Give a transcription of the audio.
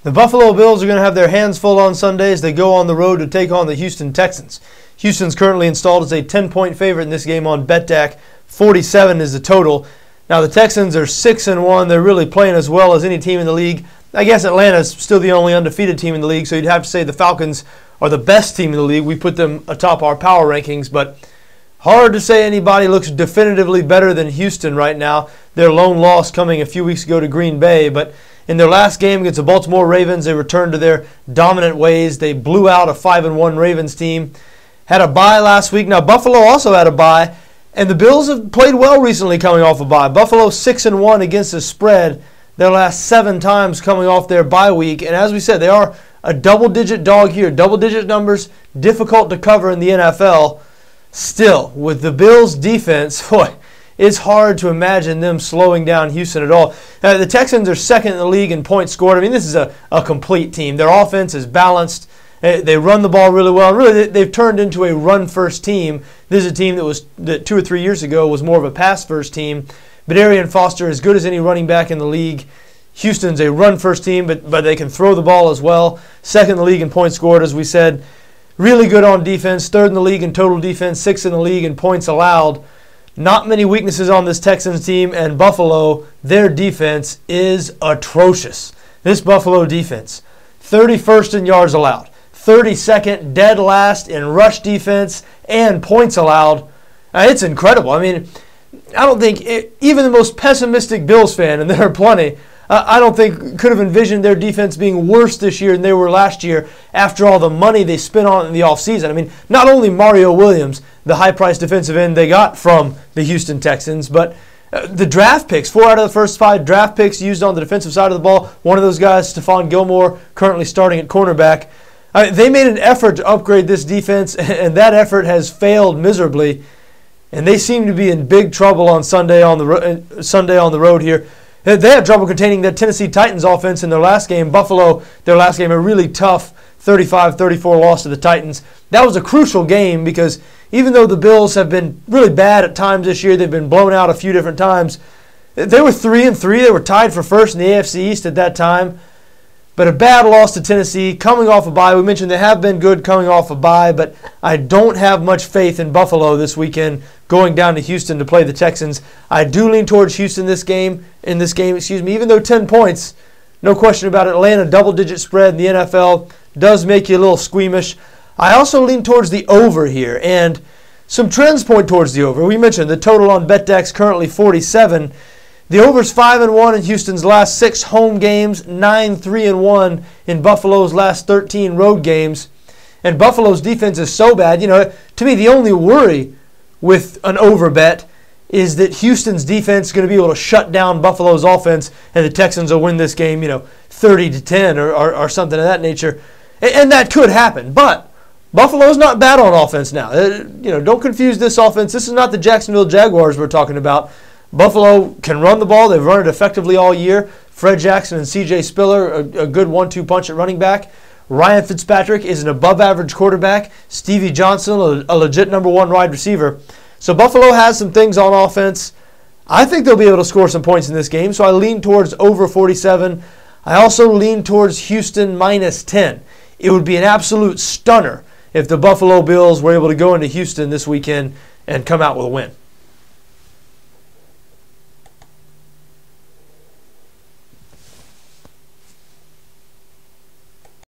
The Buffalo Bills are going to have their hands full on Sunday as they go on the road to take on the Houston Texans. Houston's currently installed as a 10-point favorite in this game on BETDAQ. 47 is the total. Now the Texans are 6-1. They're really playing as well as any team in the league. I guess Atlanta's still the only undefeated team in the league, so you'd have to say the Falcons are the best team in the league. We put them atop our power rankings, but hard to say anybody looks definitively better than Houston right now. Their lone loss coming a few weeks ago to Green Bay, but in their last game against the Baltimore Ravens, they returned to their dominant ways. They blew out a 5-1 Ravens team. Had a bye last week. Now, Buffalo also had a bye, and the Bills have played well recently coming off a bye. Buffalo 6-1 against the spread their last 7 times coming off their bye week. And as we said, they are a double-digit dog here. Double-digit numbers, difficult to cover in the NFL. Still, with the Bills' defense, boy, it's hard to imagine them slowing down Houston at all. The Texans are second in the league in points scored. I mean, this is a complete team. Their offense is balanced. They run the ball really well. And really, they've turned into a run-first team. This is a team that 2 or 3 years ago was more of a pass-first team. But Arian Foster, as good as any running back in the league. Houston's a run-first team, but they can throw the ball as well. Second in the league in points scored, as we said. Really good on defense. Third in the league in total defense. 6th in the league in points allowed. Not many weaknesses on this Texans team, and Buffalo, their defense is atrocious. This Buffalo defense, 31st in yards allowed, 32nd dead last in rush defense and points allowed. It's incredible. I mean, I don't think even the most pessimistic Bills fan, and there are plenty, I don't think could have envisioned their defense being worse this year than they were last year after all the money they spent on it in the offseason. I mean, not only Mario Williams, the high-priced defensive end they got from the Houston Texans, but the draft picks, 4 out of the first 5 draft picks used on the defensive side of the ball. One of those guys, Stephon Gilmore, currently starting at cornerback. They made an effort to upgrade this defense, and that effort has failed miserably. And they seem to be in big trouble on Sunday on the road here. They had trouble containing that Tennessee Titans offense in their last game. Buffalo, their last game, a really tough 35-34 loss to the Titans. That was a crucial game because even though the Bills have been really bad at times this year, they've been blown out a few different times. They were 3-3. They were tied for first in the AFC East at that time. But a bad loss to Tennessee, coming off a bye. We mentioned they have been good coming off a bye, but I don't have much faith in Buffalo this weekend going down to Houston to play the Texans. I do lean towards Houston in this game, even though 10 points, no question about it. Atlanta double-digit spread in the NFL does make you a little squeamish. I also lean towards the over here, and some trends point towards the over. We mentioned the total on BETDAQ is currently 47. The over's 5-1 in Houston's last 6 home games, 9-3-1 in Buffalo's last 13 road games. And Buffalo's defense is so bad. You know, to me, the only worry with an over bet is that Houston's defense is going to be able to shut down Buffalo's offense, and the Texans will win this game, 30-10 or something of that nature. And that could happen. But Buffalo's not bad on offense now. Don't confuse this offense. This is not the Jacksonville Jaguars we're talking about. Buffalo can run the ball. They've run it effectively all year. Fred Jackson and C.J. Spiller, a good 1-2 punch at running back. Ryan Fitzpatrick is an above-average quarterback. Stevie Johnson, a legit number 1 wide receiver. So Buffalo has some things on offense. I think they'll be able to score some points in this game, so I lean towards over 47. I also lean towards Houston minus 10. It would be an absolute stunner if the Buffalo Bills were able to go into Houston this weekend and come out with a win.